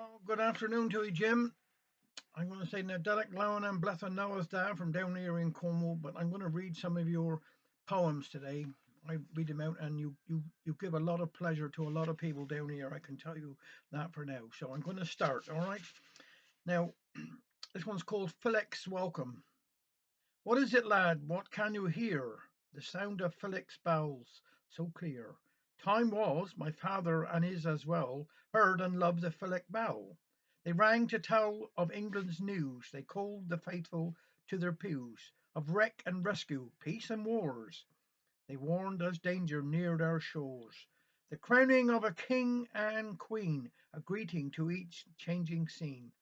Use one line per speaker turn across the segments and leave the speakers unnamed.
Oh, good afternoon to you, Jim. I'm going to say Nadelic Lowen and Bletha Noah's Dad from down here in Cornwall, but I'm going to read some of your poems today. I read them out, and you give a lot of pleasure to a lot of people down here. I can tell you that for now. So I'm going to start. All right. Now, this one's called Felix Welcome. What is it, lad? What can you hear? The sound of Felix bells, so clear. Time was, my father and his as well, heard and loved the Felix bell. They rang to tell of England's news. They called the faithful to their pews. Of wreck and rescue, peace and wars. They warned as danger neared our shores. The crowning of a king and queen, a greeting to each changing scene.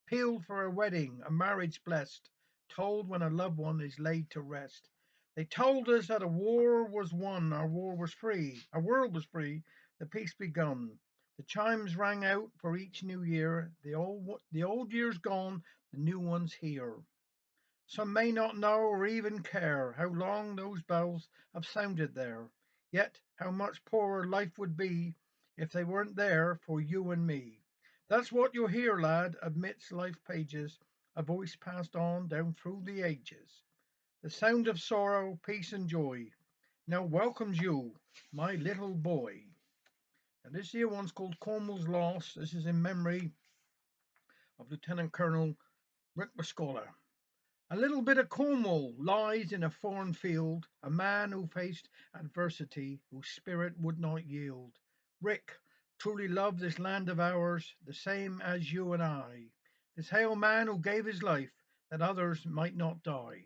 Pealed for a wedding, a marriage blessed, told when a loved one is laid to rest. They told us that a war was won, our war was free, our world was free, the peace begun. The chimes rang out for each new year. The old year's gone, the new one's here. Some may not know or even care how long those bells have sounded there. Yet how much poorer life would be if they weren't there for you and me. That's what you'll hear, lad, amidst life pages, a voice passed on down through the ages. The sound of sorrow, peace, and joy now welcomes you, my little boy. And this here one's called Cornwall's Loss. This is in memory of Lieutenant Colonel Rick Muscola. A little bit of Cornwall lies in a foreign field, a man who faced adversity, whose spirit would not yield. Rick truly loved this land of ours, the same as you and I. This hale man who gave his life that others might not die.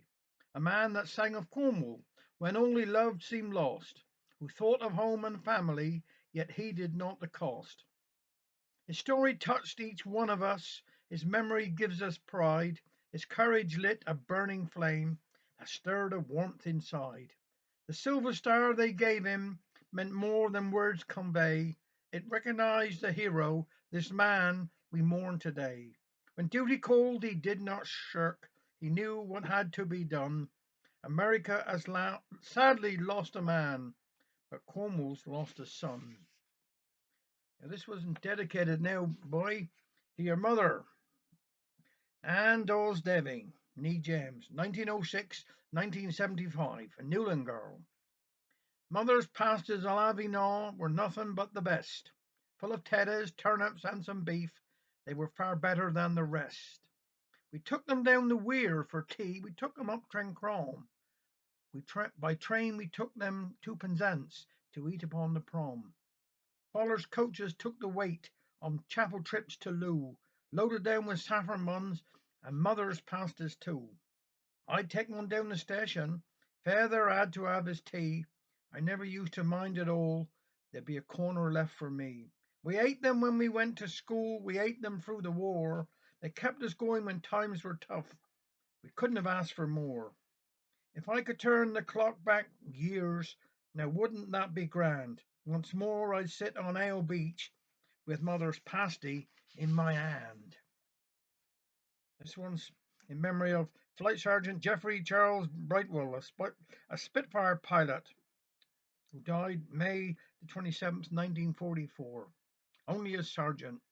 A man that sang of Cornwall when only love seemed lost, who thought of home and family, yet heeded not the cost. His story touched each one of us. His memory gives us pride. His courage lit a burning flame that stirred a warmth inside. The silver star they gave him meant more than words convey. It recognized the hero, this man we mourn today. When duty called, he did not shirk. He knew what had to be done. America has sadly lost a man, but Cornwall's lost a son. Now, this wasn't dedicated now, boy, to your mother, Anne Dawes Davey, Nee James, 1906 1975, a Newland girl. Mother's pastas à la Avignon were nothing but the best. Full of tatas, turnips, and some beef, they were far better than the rest. We took them down the weir for tea, we took them up Trencron. By train we took them to Penzance to eat upon the prom. Paula's coaches took the weight on chapel trips to Loo, loaded down with saffron buns and mother's pastas too. I'd take one down the station. Father had to have his tea. I never used to mind at all. There'd be a corner left for me. We ate them when we went to school. We ate them through the war. They kept us going when times were tough. We couldn't have asked for more. If I could turn the clock back years, now wouldn't that be grand? Once more I'd sit on Ale Beach with mother's pasty in my hand. This one's in memory of Flight Sergeant Jeffrey Charles Brightwell, a Spitfire pilot who died May the 27th, 1944, only as sergeant.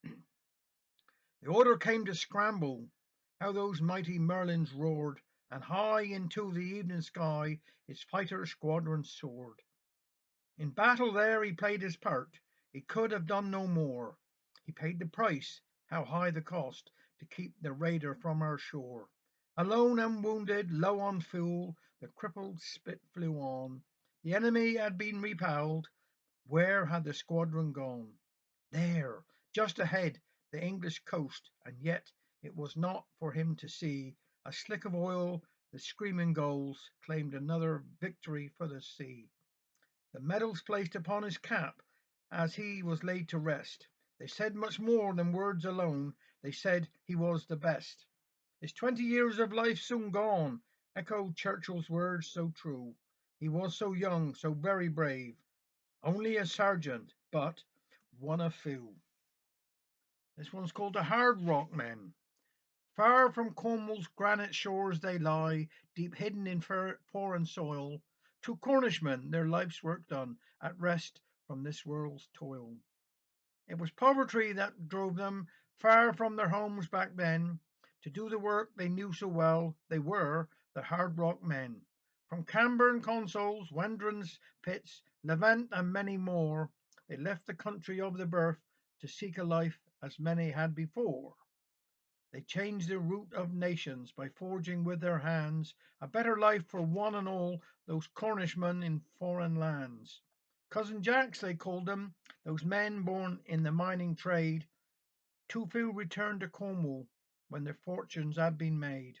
The order came to scramble. How those mighty Merlins roared, and high into the evening sky his fighter squadron soared. In battle there he played his part. He could have done no more. He paid the price, how high the cost, to keep the raider from our shore. Alone and wounded, low on fuel, the crippled Spit flew on. The enemy had been repelled. Where had the squadron gone? There, just ahead, the English coast, and yet it was not for him to see. A slick of oil, the screaming gulls claimed another victory for the sea. The medals placed upon his cap as he was laid to rest. They said much more than words alone. They said he was the best. His 20 years of life soon gone echoed Churchill's words so true. He was so young, so very brave, only a sergeant, but one of few. This one's called the Hard Rock Men. Far from Cornwall's granite shores they lie, deep hidden in foreign soil. Two Cornishmen, their life's work done, at rest from this world's toil. It was poverty that drove them far from their homes back then, to do the work they knew so well. They were the hard rock men. From Camber and Consols, Wendron's Pits, Levant, and many more, they left the country of their birth to seek a life as many had before. They changed the route of nations by forging with their hands a better life for one and all those Cornishmen in foreign lands. Cousin Jacks, they called them, those men born in the mining trade. Too few returned to Cornwall when their fortunes had been made.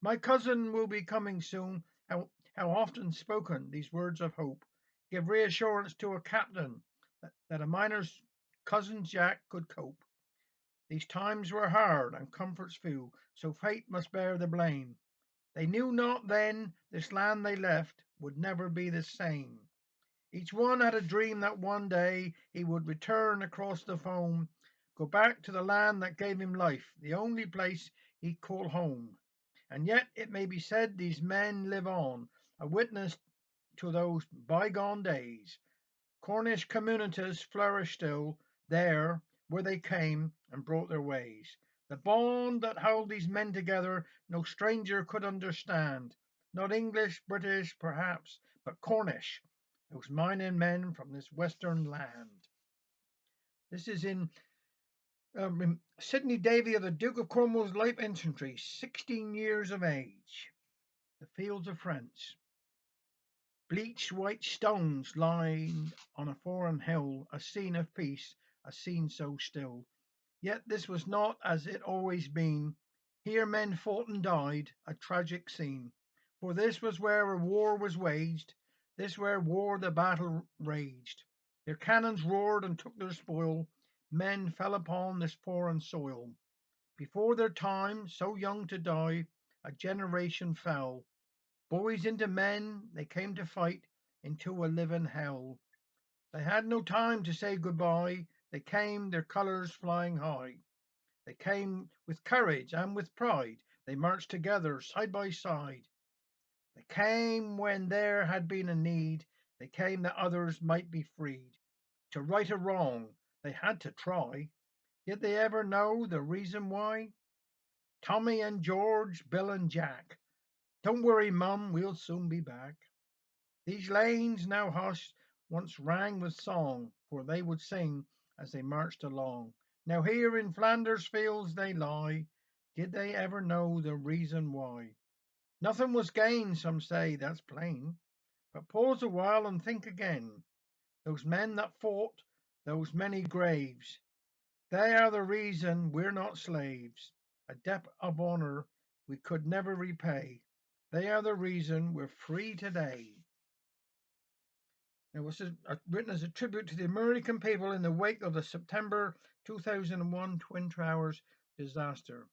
My cousin will be coming soon. How often spoken these words of hope give reassurance to a captain that a miner's cousin Jack could cope. These times were hard and comforts few, so fate must bear the blame. They knew not then this land they left would never be the same. Each one had a dream that one day he would return across the foam, go back to the land that gave him life, the only place he'd call home. And yet it may be said these men live on, a witness to those bygone days. Cornish communities flourish still there where they came and brought their ways. The bond that held these men together no stranger could understand. Not English, British, perhaps, but Cornish, those mining men from this western land. This is in Sidney Davey of the Duke of Cornwall's Light Infantry, 16 years of age. The fields of France. Bleached white stones lying on a foreign hill, a scene of peace, a scene so still. Yet this was not as it always been. Here men fought and died, a tragic scene. For this was where a war was waged, this where war the battle raged. Their cannons roared and took their spoil, men fell upon this foreign soil. Before their time, so young to die, a generation fell. Boys into men, they came to fight into a living hell. They had no time to say goodbye. They came, their colours flying high. They came with courage and with pride. They marched together side by side. They came when there had been a need. They came that others might be freed. To right a wrong, they had to try. Did they ever know the reason why? Tommy and George, Bill and Jack. Don't worry, Mum, we'll soon be back. These lanes now hushed once rang with song, for they would sing as they marched along. Now here in Flanders fields they lie. Did they ever know the reason why? Nothing was gained, some say, that's plain. But pause a while and think again. Those men that fought, those many graves, they are the reason we're not slaves. A debt of honor we could never repay. They are the reason we're free today. It was written as a tribute to the American people in the wake of the September 2001 Twin Towers disaster.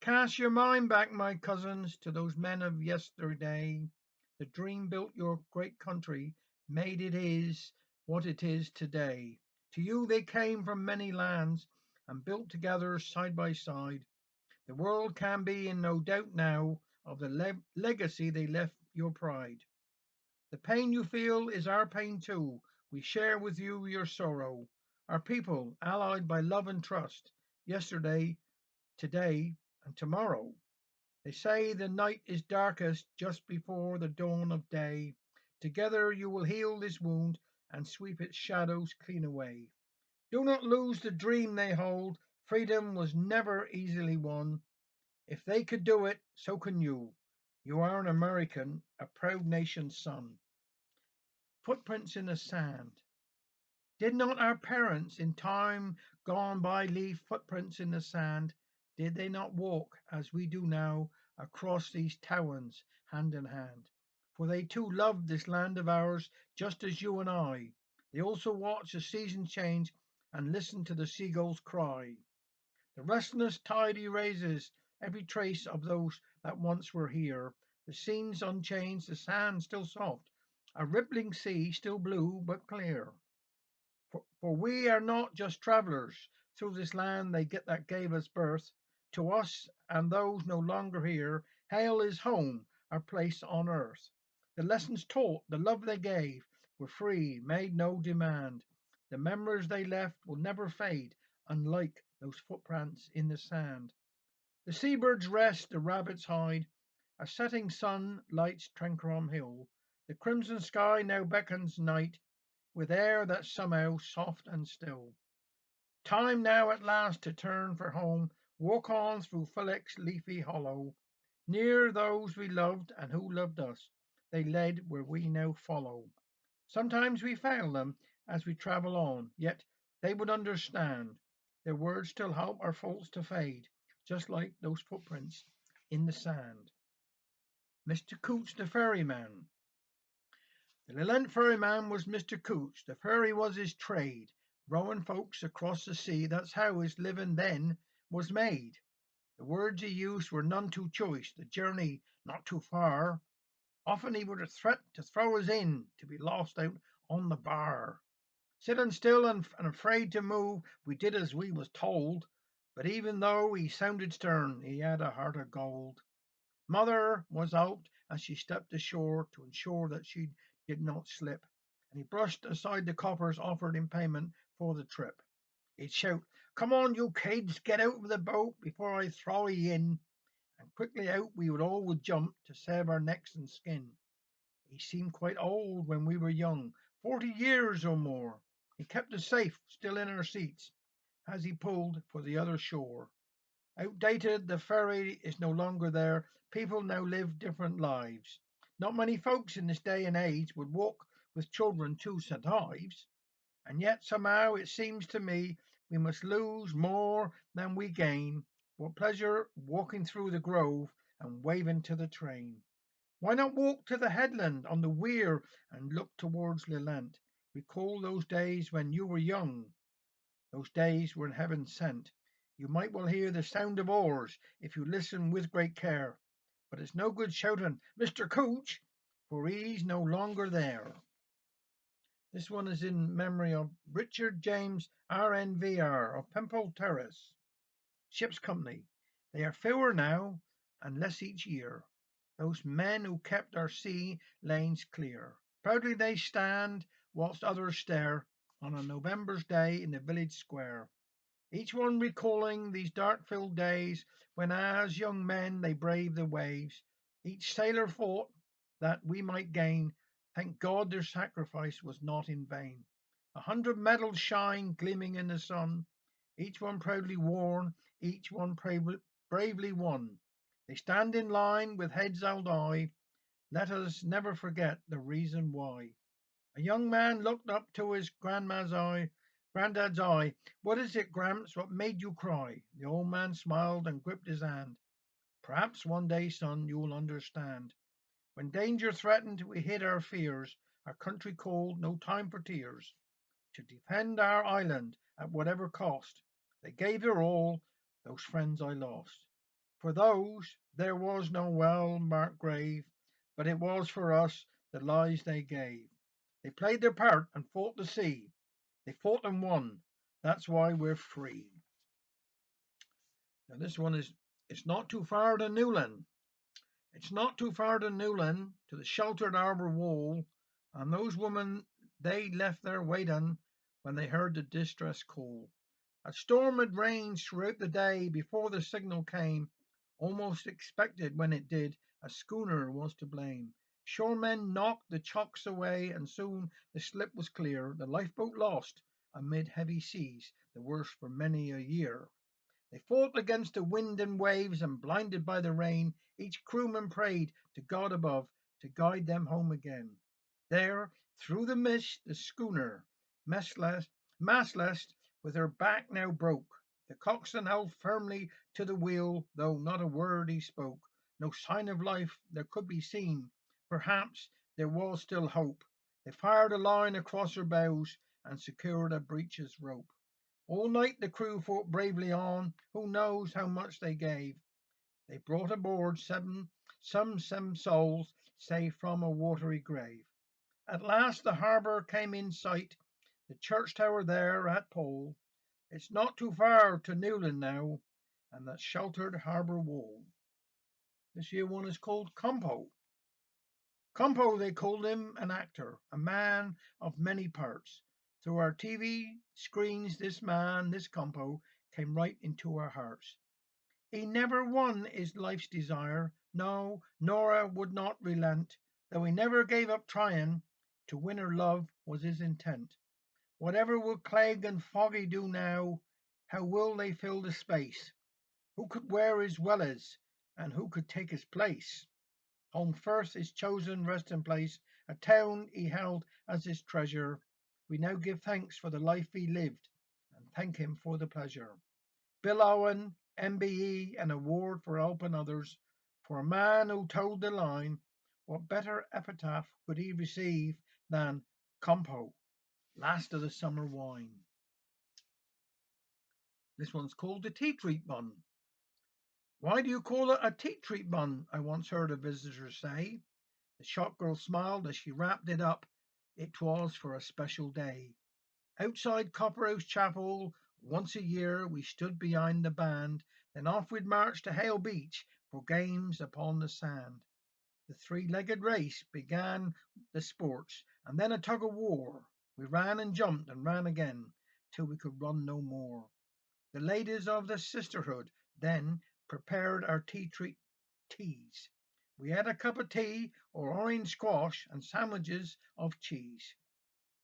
Cast your mind back, my cousins, to those men of yesterday. The dream built your great country, made it is what it is today. To you they came from many lands and built together side by side. The world can be in no doubt now of the legacy they left your pride. The pain you feel is our pain too. We share with you your sorrow. Our people, allied by love and trust, yesterday, today, and tomorrow. They say the night is darkest just before the dawn of day. Together you will heal this wound and sweep its shadows clean away. Do not lose the dream they hold. Freedom was never easily won. If they could do it, so can you. You are an American, a proud nation's son. Footprints in the sand. Did not our parents in time gone by leave footprints in the sand? Did they not walk, as we do now, across these towns hand in hand? For they too loved this land of ours, just as you and I. They also watched the seasons change and listened to the seagulls cry. The restless tide erases every trace of those that once were here. The scene's unchanged, the sand still soft, a rippling sea still blue but clear. For we are not just travellers through this land that gave us birth. To us and those no longer here, hail is home, our place on earth. The lessons taught, the love they gave, were free, made no demand. The memories they left will never fade unlike those footprints in the sand. The seabirds rest, the rabbits hide, a setting sun lights Trencrom Hill. The crimson sky now beckons night with air that's somehow soft and still. Time now at last to turn for home, walk on through Phyllis leafy hollow, near those we loved and who loved us. They led where we now follow. Sometimes we fail them as we travel on, yet they would understand. Their words still help our faults to fade, just like those footprints in the sand. Mr. Coots the ferryman. The Lillent ferryman was Mr. Coots. The ferry was his trade, rowing folks across the sea. That's how his living then was made. The words he used were none too choice, the journey not too far. Often he would threat to throw us in, to be lost out on the bar. Sitting still and afraid to move, we did as we was told. But even though he sounded stern, he had a heart of gold. Mother was out as she stepped ashore to ensure that she did not slip, and he brushed aside the coppers offered in payment for the trip. He'd shout, "Come on, you kids, get out of the boat before I throw ye in." And quickly out we would all would jump to save our necks and skin. He seemed quite old when we were young, 40 years or more. He kept us safe, still in our seats, as he pulled for the other shore. Outdated, the ferry is no longer there. People now live different lives. Not many folks in this day and age would walk with children to St. Ives, and yet somehow it seems to me we must lose more than we gain. What pleasure walking through the grove and waving to the train. Why not walk to the headland on the weir and look towards Lelant? Recall those days when you were young. Those days were in heaven sent. You might well hear the sound of oars if you listen with great care. But it's no good shouting, "Mr. Cooch," for he's no longer there. This one is in memory of Richard James RNVR of Pemple Terrace, Ship's Company. They are fewer now and less each year, those men who kept our sea lanes clear. Proudly they stand whilst others stare on a November's day in the village square. Each one recalling these dark-filled days when as young men they braved the waves. Each sailor fought that we might gain. Thank God their sacrifice was not in vain. 100 medals shine gleaming in the sun, each one proudly worn, each one bravely won. They stand in line with heads held high. Let us never forget the reason why. A young man looked up to his granddad's eye. "What is it, Gramps? What made you cry?" The old man smiled and gripped his hand. "Perhaps one day, son, you'll understand. When danger threatened, we hid our fears. Our country called, no time for tears. To defend our island at whatever cost. They gave their all, those friends I lost. For those, there was no well-marked grave, but it was for us the lives they gave. They played their part and fought the sea. They fought and won. That's why we're free." Now this one is, "It's not too far to Newland. It's not too far to Newland, to the sheltered arbor wall, and those women they left there waiting when they heard the distress call. A storm had rained throughout the day before the signal came. Almost expected when it did, a schooner was to blame. Shoremen knocked the chocks away, and soon the slip was clear. The lifeboat lost amid heavy seas, the worst for many a year. They fought against the wind and waves, and blinded by the rain, each crewman prayed to God above to guide them home again. There, through the mist, the schooner, mastless, with her back now broke. The coxswain held firmly to the wheel, though not a word he spoke. No sign of life there could be seen. Perhaps there was still hope. They fired a line across her bows and secured a breeches rope. All night the crew fought bravely on. Who knows how much they gave? They brought aboard some souls, saved from a watery grave. At last the harbour came in sight, the church tower there at Pole. It's not too far to Newland now, and that sheltered harbour wall." This here one is called Compo. Compo, they called him, an actor, a man of many parts. Through our TV screens, this man, this compo, came right into our hearts. He never won his life's desire. No, Nora would not relent, though he never gave up trying. To win her love was his intent. Whatever will Clegg and Foggy do now? How will they fill the space? Who could wear his wellies, and who could take his place? Home first, his chosen resting place, a town he held as his treasure. We now give thanks for the life he lived, and thank him for the pleasure. Bill Owen, MBE, an award for helping others. For a man who told the line, what better epitaph could he receive than Compo, last of the summer wine? This one's called the tea treat bun. Why do you call it a tea treat bun? I once heard a visitor say. The shop girl smiled as she wrapped it up. It was for a special day. Outside Copperhouse Chapel, once a year, we stood behind the band. Then off we'd march to Hale Beach for games upon the sand. The three-legged race began the sports, and then a tug of war. We ran and jumped and ran again, till we could run no more. The ladies of the sisterhood then prepared our tea treat teas. We had a cup of tea or orange squash and sandwiches of cheese.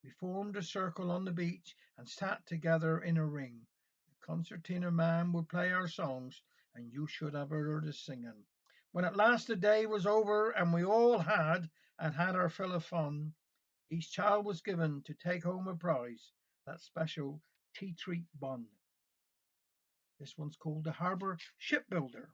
We formed a circle on the beach and sat together in a ring. The concertina man would play our songs, and you should have heard us singing. When at last the day was over and we all had our fill of fun, each child was given to take home a prize, that special tea treat bun. This one's called the Harbour Shipbuilder.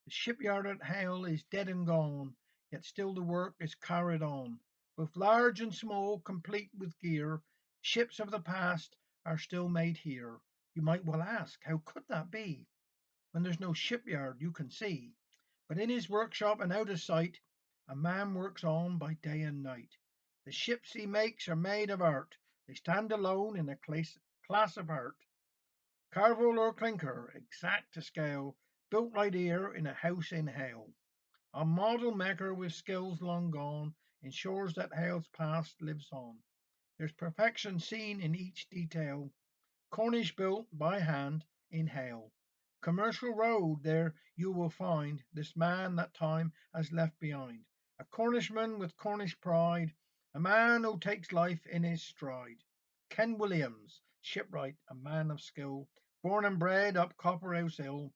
The shipyard at Hale is dead and gone, yet still the work is carried on. Both large and small, complete with gear, ships of the past are still made here. You might well ask, how could that be, when there's no shipyard you can see? But in his workshop and out of sight, a man works on by day and night. The ships he makes are made of art. They stand alone in a class apart. Carvel or clinker, exact to scale, built right here in a house in Hale. A model maker with skills long gone ensures that Hale's past lives on. There's perfection seen in each detail. Cornish built by hand in Hale. Commercial road there you will find this man that time has left behind. A Cornishman with Cornish pride, a man who takes life in his stride. Ken Williams, shipwright, a man of skill, born and bred up Copperhouse Hill.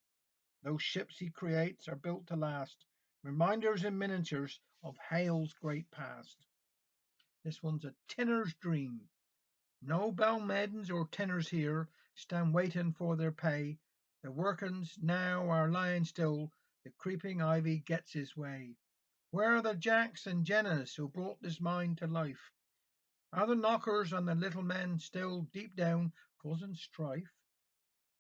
Those ships he creates are built to last, reminders in miniatures of Hale's great past. This one's a tinner's dream. No bell maidens or tinners here stand waiting for their pay. The workins now are lying still, the creeping ivy gets his way. Where are the Jacks and Jennas who brought this mine to life? Are the knockers and the little men still deep down causing strife?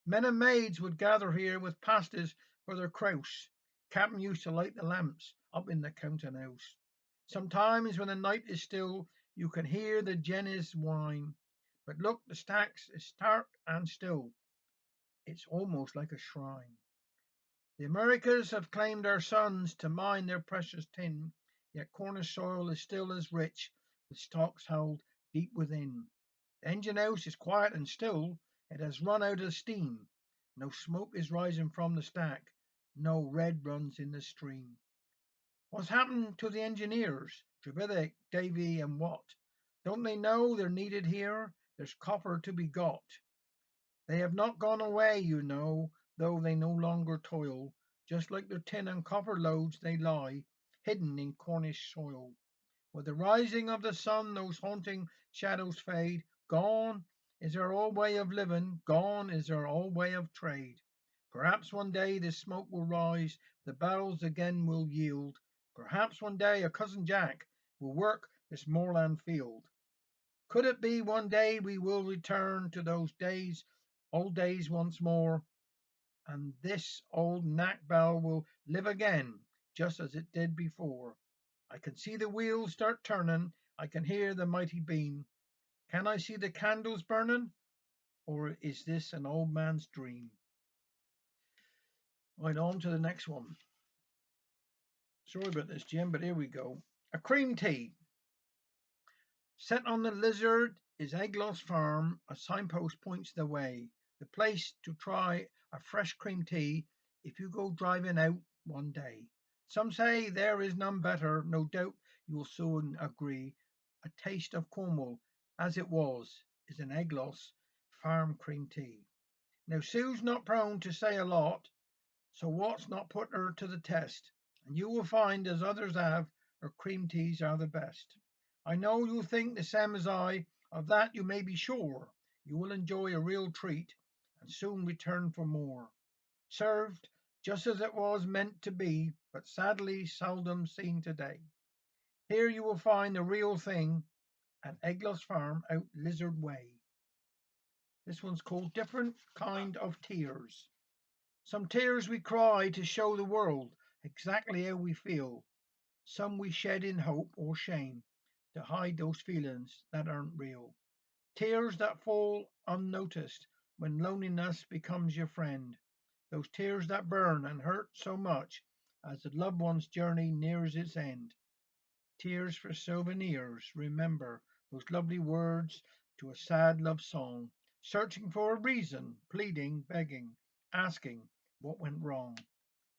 Men and maids would gather here with pasties for their crouse. Captain used to light the lamps up in the counting house. Sometimes when the night is still, you can hear the jennies whine. But look, the stacks is stark and still. It's almost like a shrine. The Americas have claimed our sons to mine their precious tin, yet Cornish soil is still as rich, with stocks held deep within. The engine house is quiet and still, it has run out of steam. No smoke is rising from the stack, no red runs in the stream. What's happened to the engineers, Trevithick, Davey, and Watt? Don't they know they're needed here? There's copper to be got. They have not gone away, you know, though they no longer toil. Just like their tin and copper loads, they lie hidden in Cornish soil. With the rising of the sun, those haunting shadows fade. Gone is our old way of living, gone is our old way of trade. Perhaps one day the smoke will rise, the bells again will yield. Perhaps one day a cousin Jack will work this moorland field. Could it be one day we will return to those days, old days once more, and this old knack bell will live again, just as it did before? I can see the wheels start turning, I can hear the mighty beam. Can I see the candles burning, or is this an old man's dream? Right, on to the next one. Sorry about this, Jim, but here we go. A cream tea. Set on the lizard is Eglos Farm. A signpost points the way. The place to try a fresh cream tea if you go driving out one day. Some say there is none better. No doubt you'll soon agree. A taste of Cornwall, as it was, is an Eglos Farm cream tea. Now, Sue's not prone to say a lot, so what's not put her to the test? And you will find, as others have, her cream teas are the best. I know you'll think the same as I, of that you may be sure. You will enjoy a real treat and soon return for more. Served just as it was meant to be, but sadly seldom seen today. Here you will find the real thing at Eglos Farm out Lizard Way. This one's called Different Kind of Tears. Some tears we cry to show the world exactly how we feel. Some we shed in hope or shame to hide those feelings that aren't real. Tears that fall unnoticed when loneliness becomes your friend. Those tears that burn and hurt so much as the loved one's journey nears its end. Tears for souvenirs. Remember those lovely words to a sad love song, searching for a reason, pleading, begging, asking what went wrong.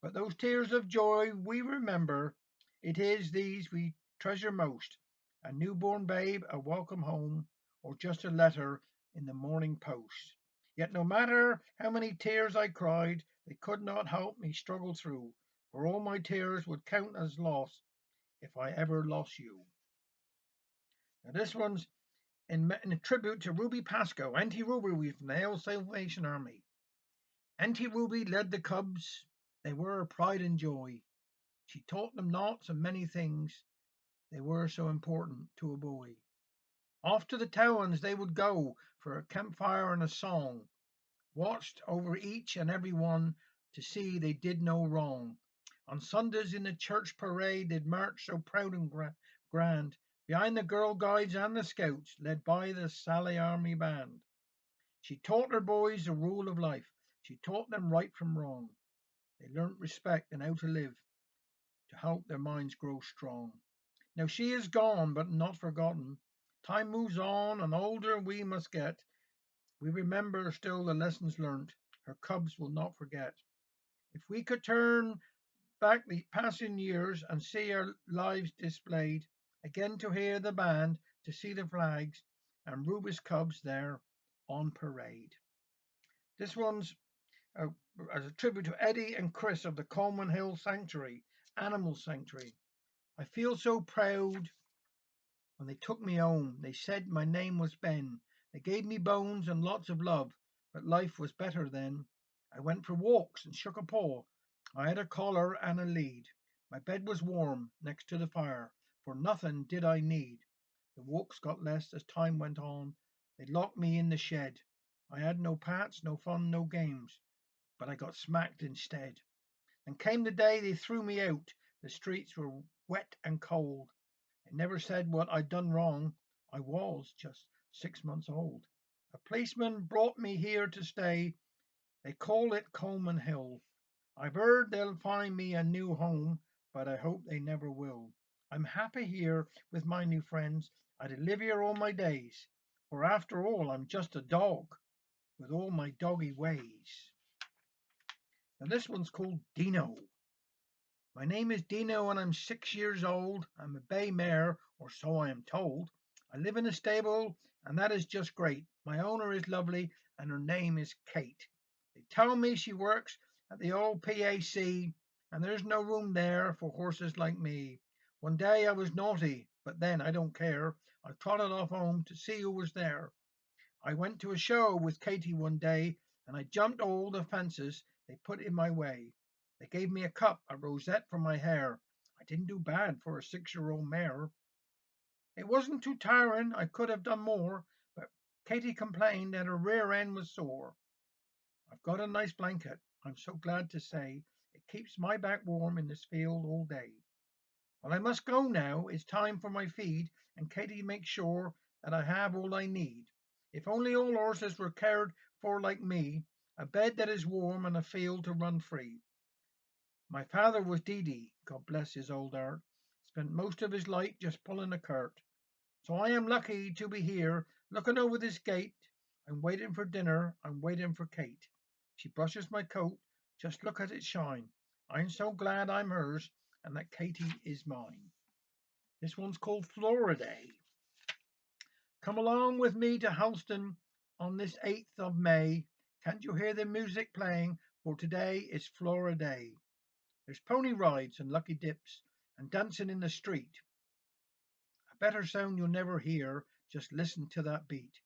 But those tears of joy we remember, it is these we treasure most. A newborn babe, a welcome home, or just a letter in the morning post. Yet no matter how many tears I cried, they could not help me struggle through, for all my tears would count as loss if I ever lost you. Now this one's in a tribute to Ruby Pascoe, Auntie Ruby from the Hail Salvation Army. Auntie Ruby led the cubs. They were her pride and joy. She taught them lots and many things. They were so important to a boy. Off to the towns they would go for a campfire and a song, watched over each and every one to see they did no wrong. On Sundays in the church parade they'd march so proud and grand, behind the Girl Guides and the Scouts, led by the Sally Army Band. She taught her boys the rule of life. She taught them right from wrong. They learnt respect and how to live to help their minds grow strong. Now she is gone, but not forgotten. Time moves on, and older we must get. We remember still the lessons learnt. Her cubs will not forget. If we could turn back the passing years and see our lives displayed, again to hear the band, to see the flags, and Ruby's cubs there on parade. This one's uh, as a tribute to Eddie and Chris of the Coleman Hill Sanctuary, Animal Sanctuary. I feel so proud when they took me home. They said my name was Ben. They gave me bones and lots of love, but life was better then. I went for walks and shook a paw. I had a collar and a lead. My bed was warm next to the fire, for nothing did I need. The walks got less as time went on. They locked me in the shed. I had no pats, no fun, no games, but I got smacked instead. And came the day they threw me out. The streets were wet and cold. They never said what I'd done wrong. I was just 6 months old. A policeman brought me here to stay. They call it Coleman Hill. I've heard they'll find me a new home, but I hope they never will. I'm happy here with my new friends. I'd live here all my days, for after all, I'm just a dog with all my doggy ways. Now, this one's called Dino. My name is Dino and I'm 6 years old. I'm a bay mare, or so I am told. I live in a stable and that is just great. My owner is lovely and her name is Kate. They tell me she works at the old PAC and there's no room there for horses like me. One day I was naughty, but then I don't care. I trotted off home to see who was there. I went to a show with Katie one day and I jumped all the fences they put in my way. They gave me a cup, a rosette for my hair. I didn't do bad for a 6-year-old mare. It wasn't too tiring, I could have done more, but Katie complained that her rear end was sore. I've got a nice blanket, I'm so glad to say. It keeps my back warm in this field all day. Well, I must go now. It's time for my feed, and Katie makes sure that I have all I need. If only all horses were cared for like me, a bed that is warm and a field to run free. My father was Dee Dee, God bless his old heart. Spent most of his life just pulling a cart. So I am lucky to be here, looking over this gate. I'm waiting for dinner. I'm waiting for Kate. She brushes my coat. Just look at it shine. I'm so glad I'm hers and that Katie is mine. This one's called Florida. Come along with me to Helston on this 8th of May. Can't you hear the music playing? For today is Flora Day. There's pony rides and lucky dips and dancing in the street. A better sound you'll never hear. Just listen to that beat.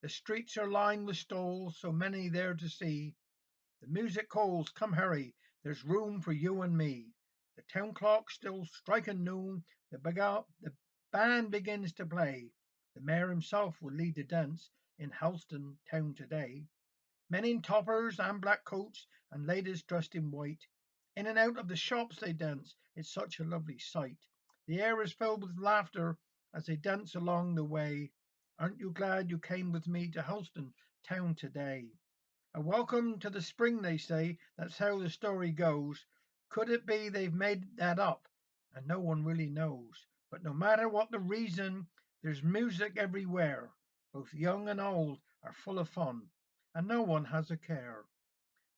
The streets are lined with stalls, so many there to see. The music calls, come hurry, there's room for you and me. The town clock still striking noon, the band begins to play. The mayor himself will lead the dance in Helston town today. Men in toppers and black coats, and ladies dressed in white. In and out of the shops they dance, it's such a lovely sight. The air is filled with laughter as they dance along the way. Aren't you glad you came with me to Helston town today? A welcome to the spring, they say. That's how the story goes. Could it be they've made that up and no one really knows? But no matter what the reason, there's music everywhere. Both young and old are full of fun, and no one has a care.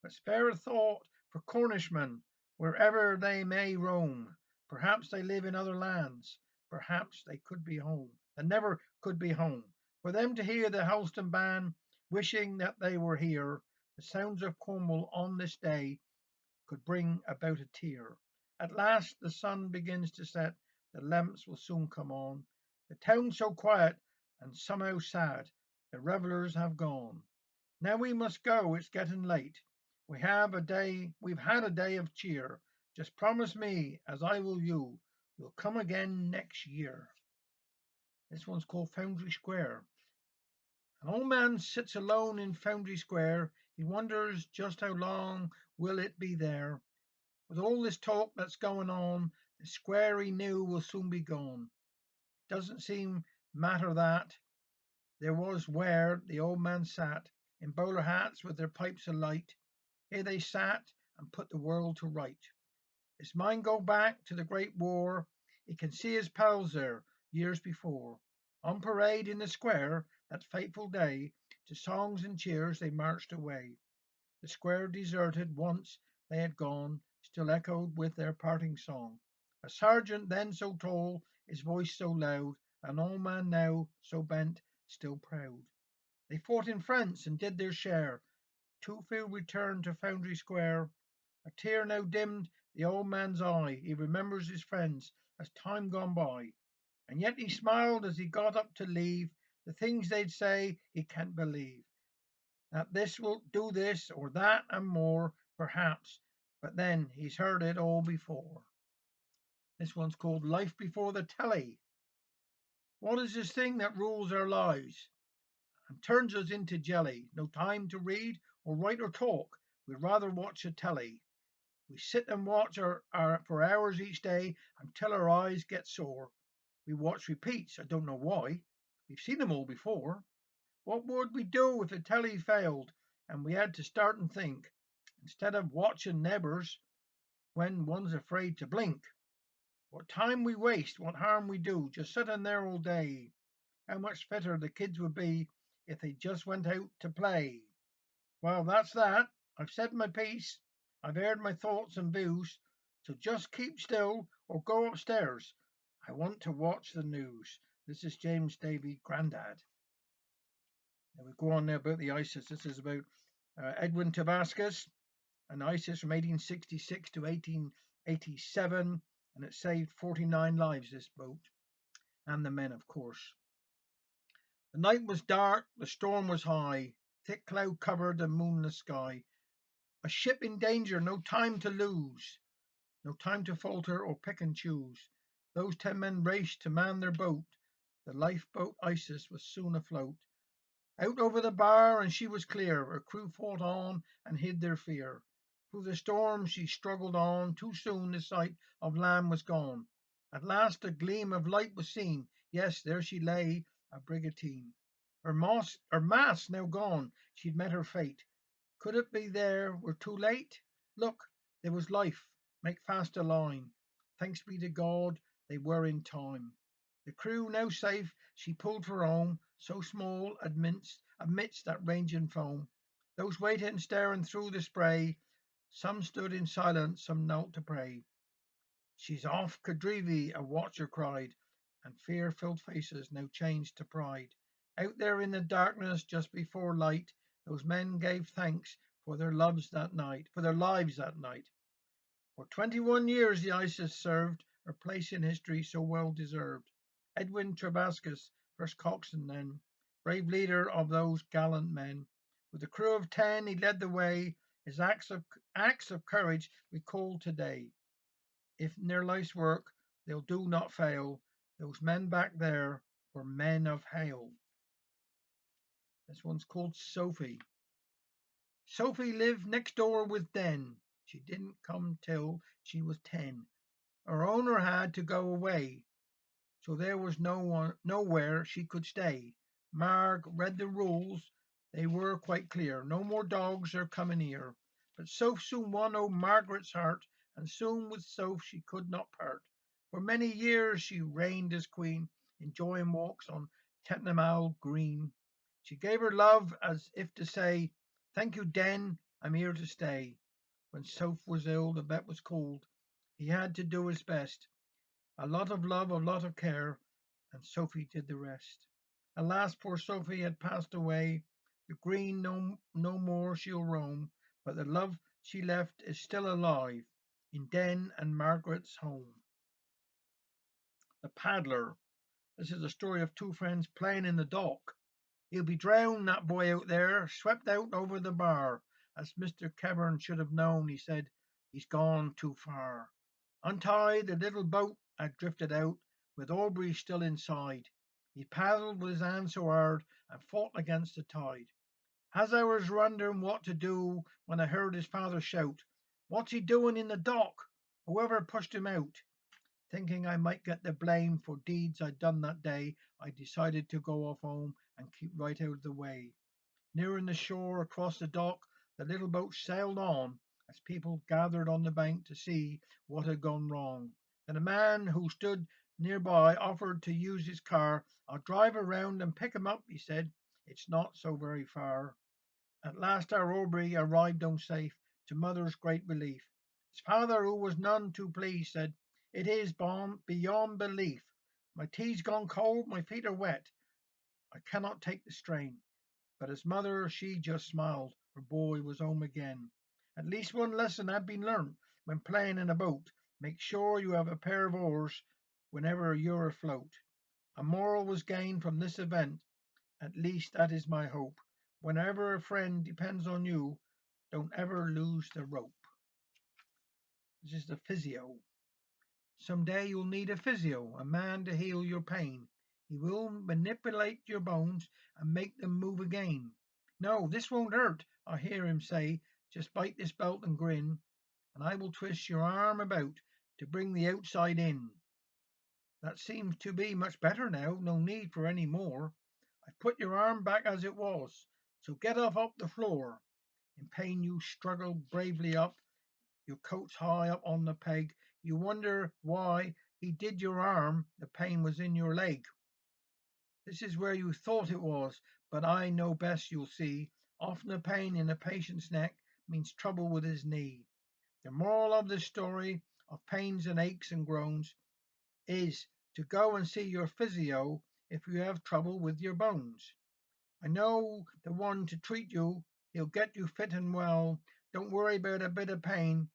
But spare a thought for Cornishmen, wherever they may roam. Perhaps they live in other lands. Perhaps they could be home. And never could be home. For them to hear the Helston band wishing that they were here, the sounds of Cornwall on this day could bring about a tear. At last the sun begins to set, the lamps will soon come on. The town's so quiet and somehow sad, the revellers have gone. Now we must go, it's getting late. We've had a day of cheer. Just promise me, as I will you, you'll come again next year. This one's called Foundry Square. An old man sits alone in Foundry Square. He wonders just how long will it be there. With all this talk that's going on, the square he knew will soon be gone. Doesn't seem matter that. There was where the old man sat, in bowler hats with their pipes alight. Here they sat and put the world to right. His mind go back to the Great War. He can see his pals there, years before. On parade in the square, that fateful day, to songs and cheers they marched away. The square deserted, once they had gone, still echoed with their parting song. A sergeant then so tall, his voice so loud, an old man now so bent, still proud. They fought in France and did their share. Too few returned to Foundry Square. A tear now dimmed the old man's eye. He remembers his friends as time gone by. And yet he smiled as he got up to leave. The things they'd say he can't believe. That this will do this or that and more, perhaps. But then he's heard it all before. This one's called Life Before the Telly. What is this thing that rules our lives and turns us into jelly? No time to read or write or talk. We'd rather watch a telly. We sit and watch for hours each day until our eyes get sore. We watch repeats. I don't know why. We've seen them all before. What would we do if the telly failed and we had to start and think instead of watching neighbours when one's afraid to blink? What time we waste, what harm we do, just sitting there all day. How much fitter the kids would be if they just went out to play. Well, that's that. I've said my piece. I've aired my thoughts and views. So just keep still or go upstairs. I want to watch the news. This is James Davey, Grandad. Now we go on now about the ISIS. This is about Edwin Tabascus and ISIS from 1866 to 1887, and it saved 49 lives, this boat, and the men, of course. The night was dark, the storm was high, thick cloud covered the moonless sky. A ship in danger, no time to lose, no time to falter or pick and choose. Those 10 men raced to man their boat. The lifeboat Isis was soon afloat. Out over the bar, and she was clear. Her crew fought on and hid their fear. Through the storm she struggled on. Too soon the sight of land was gone. At last a gleam of light was seen. Yes, there she lay, a brigantine. Her mast now gone. She'd met her fate. Could it be there were too late? Look, there was life. Make fast a line. Thanks be to God, they were in time. The crew now safe she pulled for home, so small amidst that raging foam. Those waiting, staring through the spray, some stood in silence, some knelt to pray. She's off, Cadreevy, a watcher cried, and fear-filled faces now changed to pride. Out there in the darkness, just before light, those men gave thanks for their lives that night. For 21 years the ISIS served, a place in history so well deserved. Edwin Trebascus, first coxswain then, brave leader of those gallant men. With a crew of 10 he led the way, his acts of courage recalled today. If in their life's work they'll do not fail, those men back there were men of hail. This one's called Sophie. Sophie lived next door with Den. She didn't come till she was 10. Her owner had to go away, so there was nowhere she could stay. Marg read the rules, they were quite clear. No more dogs are coming here. But Soph soon won old Margaret's heart, and soon with Soph she could not part. For many years she reigned as queen, enjoying walks on Tettenhall Green. She gave her love as if to say, "Thank you, Den, I'm here to stay." When Soph was ill, the vet was called. He had to do his best. A lot of love, a lot of care, and Sophie did the rest. Alas, poor Sophie had passed away. The green no more she'll roam, but the love she left is still alive in Den and Margaret's home. The Paddler. This is a story of two friends playing in the dock. He'll be drowned, that boy out there, swept out over the bar. As Mr. Kevern should have known, he said, he's gone too far. Untied, the little boat had drifted out, with Aubrey still inside. He paddled with his hands so hard and fought against the tide. As I was wondering what to do when I heard his father shout, "What's he doing in the dock? Whoever pushed him out?" Thinking I might get the blame for deeds I'd done that day, I decided to go off home and keep right out of the way. Nearing the shore across the dock, the little boat sailed on as people gathered on the bank to see what had gone wrong. Then a man who stood nearby offered to use his car. "I'll drive around and pick him up," he said. "It's not so very far." At last our Aubrey arrived home safe, to mother's great relief. His father, who was none too pleased, said, "It is beyond belief. My tea's gone cold, my feet are wet. I cannot take the strain." But his mother, she just smiled. Her boy was home again. At least one lesson had been learnt when playing in a boat. Make sure you have a pair of oars whenever you're afloat. A moral was gained from this event. At least that is my hope. Whenever a friend depends on you, don't ever lose the rope. This is the physio. Someday you'll need a physio, a man to heal your pain. He will manipulate your bones and make them move again. "No, this won't hurt," I hear him say. "Just bite this belt and grin, and I will twist your arm about to bring the outside in." That seems to be much better now. No need for any more. I've put your arm back as it was, so get up the floor. In pain you struggle bravely up, your coat's high up on the peg. You wonder why he did your arm, the pain was in your leg. This is where you thought it was, but I know best, you'll see. Often the pain in a patient's neck means trouble with his knee. The moral of this story of pains and aches and groans is to go and see your physio if you have trouble with your bones. I know the one to treat you. He'll get you fit and well. Don't worry about a bit of pain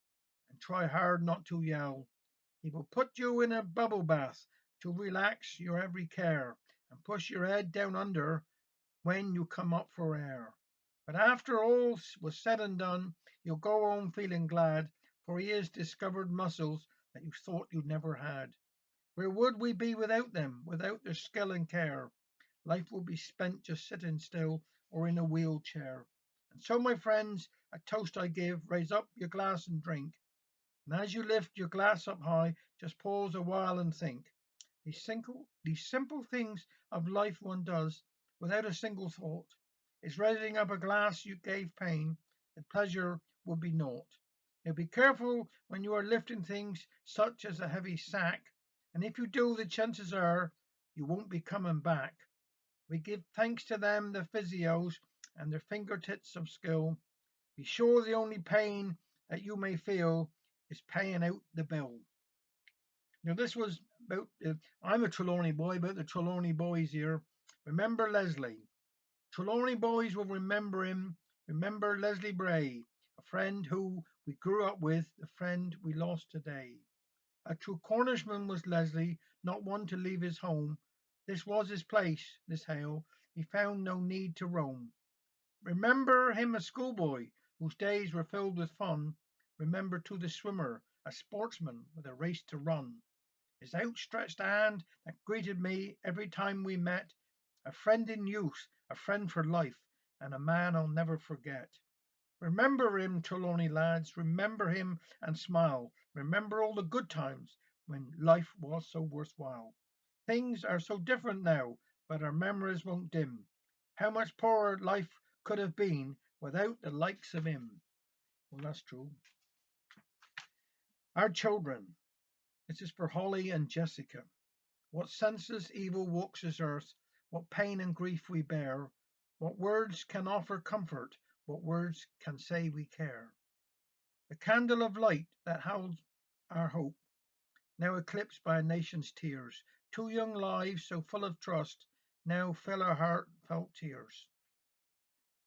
and try hard not to yell. He will put you in a bubble bath to relax your every care and push your head down under when you come up for air. But after all was said and done, you'll go home feeling glad, for he has discovered muscles that you thought you'd never had. Where would we be without them, without their skill and care? Life will be spent just sitting still or in a wheelchair. And so, my friends, a toast I give, raise up your glass and drink. And as you lift your glass up high, just pause a while and think. These simple things of life one does without a single thought. Is raising up a glass you gave pain, the pleasure would be naught. Now be careful when you are lifting things such as a heavy sack, and if you do, the chances are you won't be coming back. We give thanks to them, the physios, and their fingertips of skill. Be sure the only pain that you may feel is paying out the bill. Now, this was about, I'm a Trelawney boy, about the Trelawney boys here. Remember Leslie. Trelawney boys will remember him. Remember Leslie Bray, a friend who we grew up with, a friend we lost today. A true Cornishman was Leslie, not one to leave his home. This was his place, this Hale. He found no need to roam. Remember him a schoolboy, whose days were filled with fun. Remember to the swimmer, a sportsman with a race to run. His outstretched hand that greeted me every time we met. A friend in youth, a friend for life, and a man I'll never forget. Remember him, Trelawney lads, remember him and smile. Remember all the good times when life was so worthwhile. Things are so different now, but our memories won't dim. How much poorer life could have been without the likes of him. Well, that's true. Our children. This is for Holly and Jessica. What senseless evil walks this earth? What pain and grief we bear? What words can offer comfort? What words can say we care? The candle of light that holds our hope, now eclipsed by a nation's tears. Two young lives so full of trust, now fill our heartfelt tears.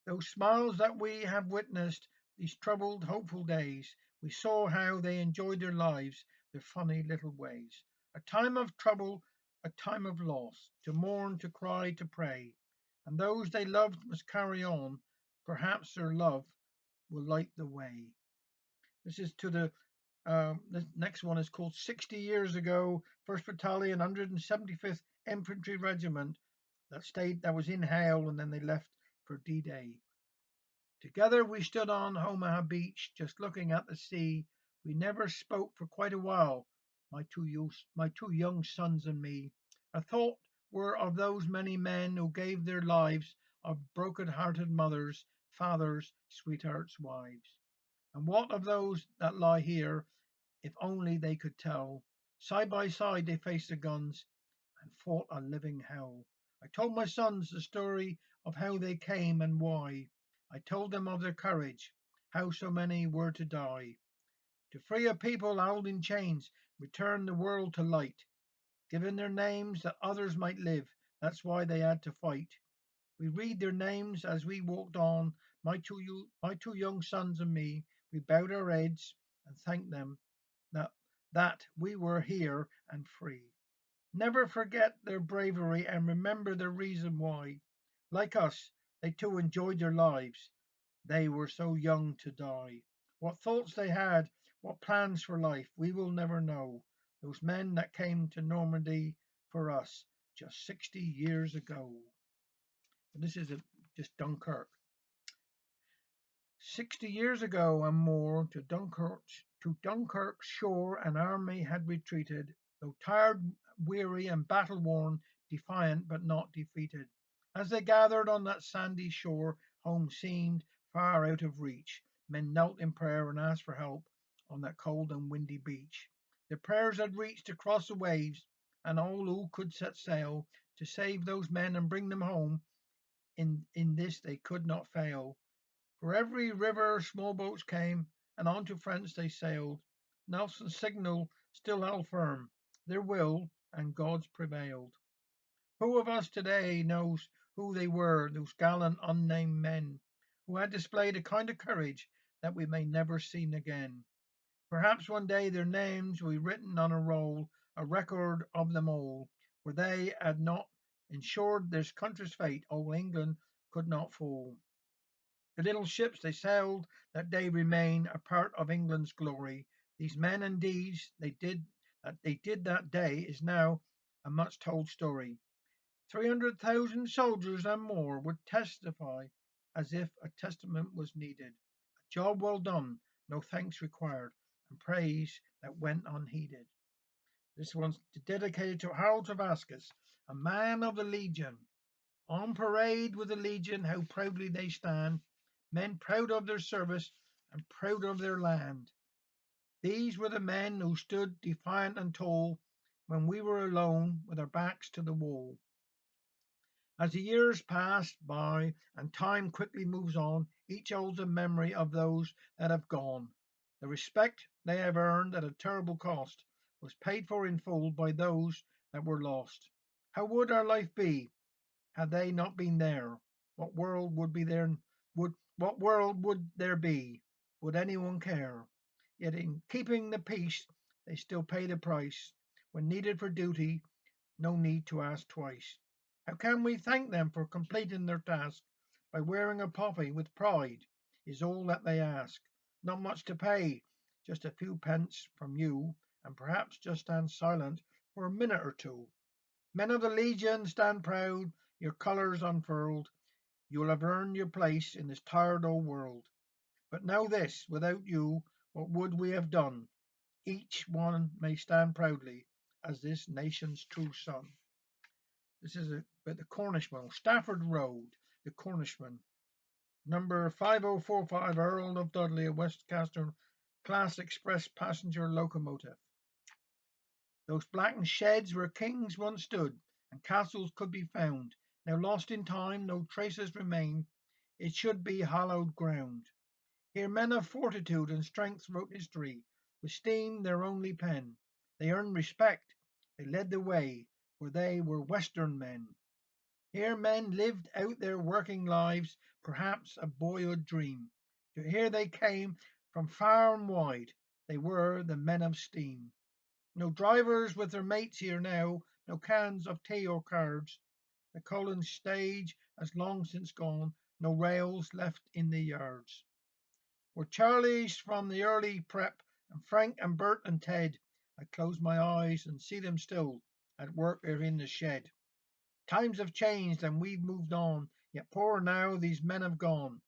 Those smiles that we have witnessed these troubled, hopeful days, we saw how they enjoyed their lives, their funny little ways. A time of trouble, a time of loss, to mourn, to cry, to pray. And those they loved must carry on. Perhaps their love will light the way. This is to the next one is called 60 Years Ago, 1st Battalion, 175th Infantry Regiment that was in Hale and then they left for D-Day. Together we stood on Omaha Beach, just looking at the sea. We never spoke for quite a while, my two young sons and me. A thought were of those many men who gave their lives, of broken-hearted mothers, fathers, sweethearts, wives. And what of those that lie here, if only they could tell? Side by side they faced the guns and fought a living hell. I told my sons the story of how they came and why. I told them of their courage, how so many were to die. To free a people held in chains, return the world to light, giving their names that others might live. That's why they had to fight. We read their names as we walked on, my two young sons and me. We bowed our heads and thanked them that, that we were here and free. Never forget their bravery and remember the reason why. Like us, they too enjoyed their lives. They were so young to die. What thoughts they had, what plans for life, we will never know. Those men that came to Normandy for us just 60 years ago. And this is just Dunkirk. 60 years ago and more, to Dunkirk's shore an army had retreated, though tired, weary, and battle worn, defiant but not defeated. As they gathered on that sandy shore, home seemed far out of reach. Men knelt in prayer and asked for help on that cold and windy beach. Their prayers had reached across the waves, and all who could set sail to save those men and bring them home. In this they could not fail. For every river small boats came, and on to France they sailed. Nelson's signal still held firm. Their will and God's prevailed. Who of us today knows who they were, those gallant unnamed men, who had displayed a kind of courage that we may never see again? Perhaps one day their names will be written on a roll, a record of them all, where they had not ensured this country's fate, old England could not fall. The little ships they sailed that day remain a part of England's glory. These men and deeds they did that day is now a much told story. 300,000 soldiers and more would testify as if a testament was needed. A job well done, no thanks required, and praise that went unheeded. This one's dedicated to Harold Tavascus, a man of the Legion. On parade with the Legion, how proudly they stand, men proud of their service and proud of their land. These were the men who stood defiant and tall, when we were alone with our backs to the wall. As the years pass by and time quickly moves on, each holds a memory of those that have gone. The respect they have earned at a terrible cost was paid for in full by those that were lost. How would our life be had they not been there? What world would be there? What world would there be? Would anyone care? Yet in keeping the peace, they still pay the price. When needed for duty, no need to ask twice. How can we thank them for completing their task by wearing a poppy with pride is all that they ask. Not much to pay, just a few pence from you, and perhaps just stand silent for a minute or two. Men of the Legion, stand proud, your colours unfurled. You'll have earned your place in this tired old world. But know this, without you, what would we have done? Each one may stand proudly as this nation's true son. This is about the Cornishman, Stafford Road, the Cornishman. Number 5045 Earl of Dudley of Westcaster Class Express Passenger Locomotive. Those blackened sheds where kings once stood and castles could be found, now lost in time, no traces remain. It should be hallowed ground. Here men of fortitude and strength wrote history, with steam their only pen. They earned respect, they led the way, for they were Western men. Here men lived out their working lives, perhaps a boyhood dream. Here they came from far and wide, they were the men of steam. No drivers with their mates here now, no cans of tea or cards. The Collins stage has long since gone, no rails left in the yards. Were Charlies from the early prep, and Frank and Bert and Ted, I close my eyes and see them still at work there in the shed. Times have changed and we've moved on, yet poor now these men have gone.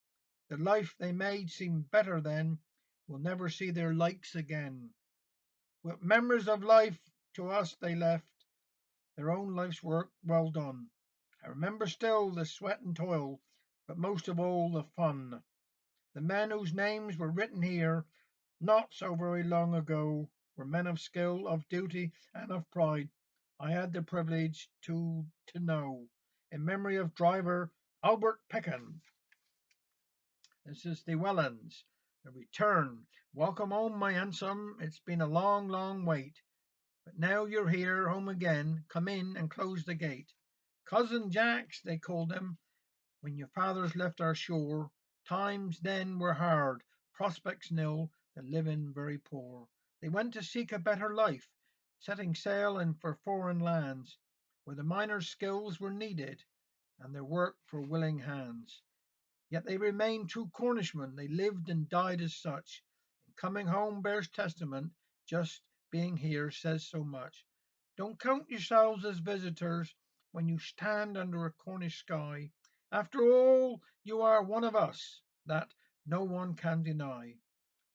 The life they made seemed better then, we'll never see their likes again. What memories of life to us they left, their own life's work well done. I remember still the sweat and toil, but most of all the fun. The men whose names were written here not so very long ago were men of skill, of duty, and of pride. I had the privilege to know. In memory of driver Albert Peckham. This is the Wellens. The return. Welcome home, my handsome. It's been a long, long wait. But now you're here, home again. Come in and close the gate. Cousin Jacks, they called them, when your fathers left our shore. Times then were hard, prospects nil, the living very poor. They went to seek a better life, setting sail and for foreign lands, where the miners' skills were needed, and their work for willing hands. Yet they remained true Cornishmen, they lived and died as such. And coming home bears testament, just being here says so much. Don't count yourselves as visitors when you stand under a Cornish sky. After all, you are one of us, that no one can deny.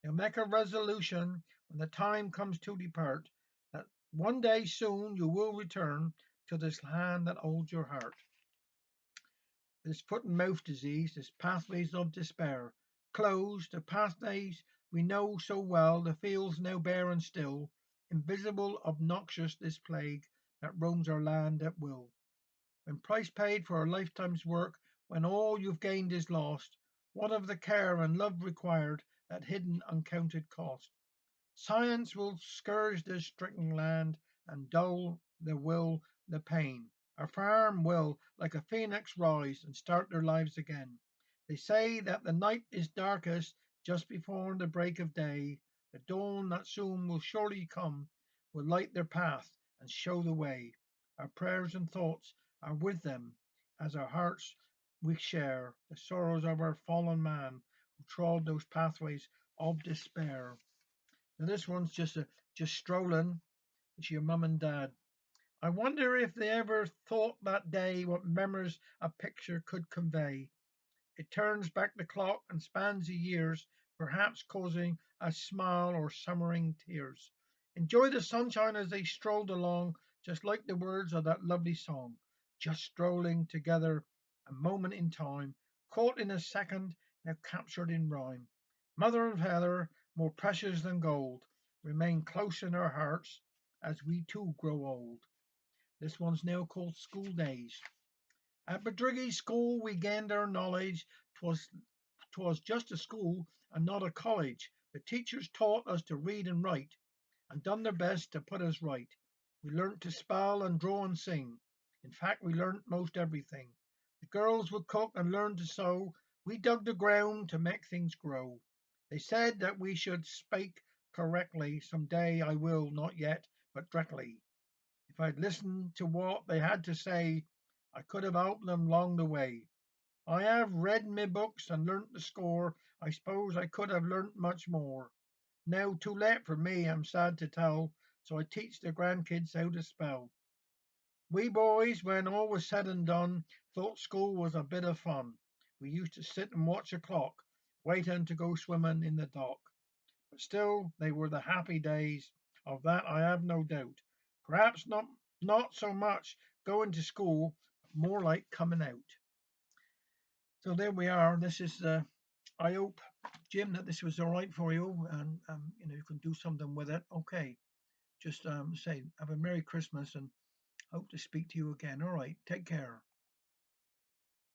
Now make a resolution when the time comes to depart, that one day soon you will return to this land that holds your heart. This foot and mouth disease, this pathways of despair, closed, the pathways we know so well, the fields now bare and still, invisible, obnoxious, this plague that roams our land at will. When price paid for a lifetime's work, when all you've gained is lost, what of the care and love required, that hidden, uncounted cost? Science will scourge this stricken land and dull the pain. Our farm will, like a phoenix, rise and start their lives again. They say that the night is darkest just before the break of day. The dawn that soon will surely come will light their path and show the way. Our prayers and thoughts are with them as our hearts we share the sorrows of our fallen man who trod those pathways of despair. Now this one's just strolling. It's your mum and dad. I wonder if they ever thought that day what memories a picture could convey. It turns back the clock and spans the years, perhaps causing a smile or summering tears. Enjoy the sunshine as they strolled along, just like the words of that lovely song. Just strolling together, a moment in time, caught in a second, now captured in rhyme. Mother and father, more precious than gold, remain close in our hearts. as we too grow old. This one's now called School Days. At Badriggy School we gained our knowledge. 'Twas just a school and not a college. The teachers taught us to read and write, and done their best to put us right. We learnt to spell and draw and sing. In fact, we learnt most everything. The girls would cook and learn to sew. We dug the ground to make things grow. They said that we should speak correctly. Some day I will, not yet, but directly. If I'd listened to what they had to say, I could have helped them along the way. I have read me books and learnt the score. I suppose I could have learnt much more. Now too late for me, I'm sad to tell, so I teach the grandkids how to spell. We boys, when all was said and done, thought school was a bit of fun. We used to sit and watch the clock, waiting to go swimming in the dock. But still, they were the happy days. Of that I have no doubt. Perhaps not so much going to school, but more like coming out. So there we are. This is I hope, Jim, that this was all right for you, and you can do something with it. Okay, just say have a Merry Christmas and hope to speak to you again. All right, take care.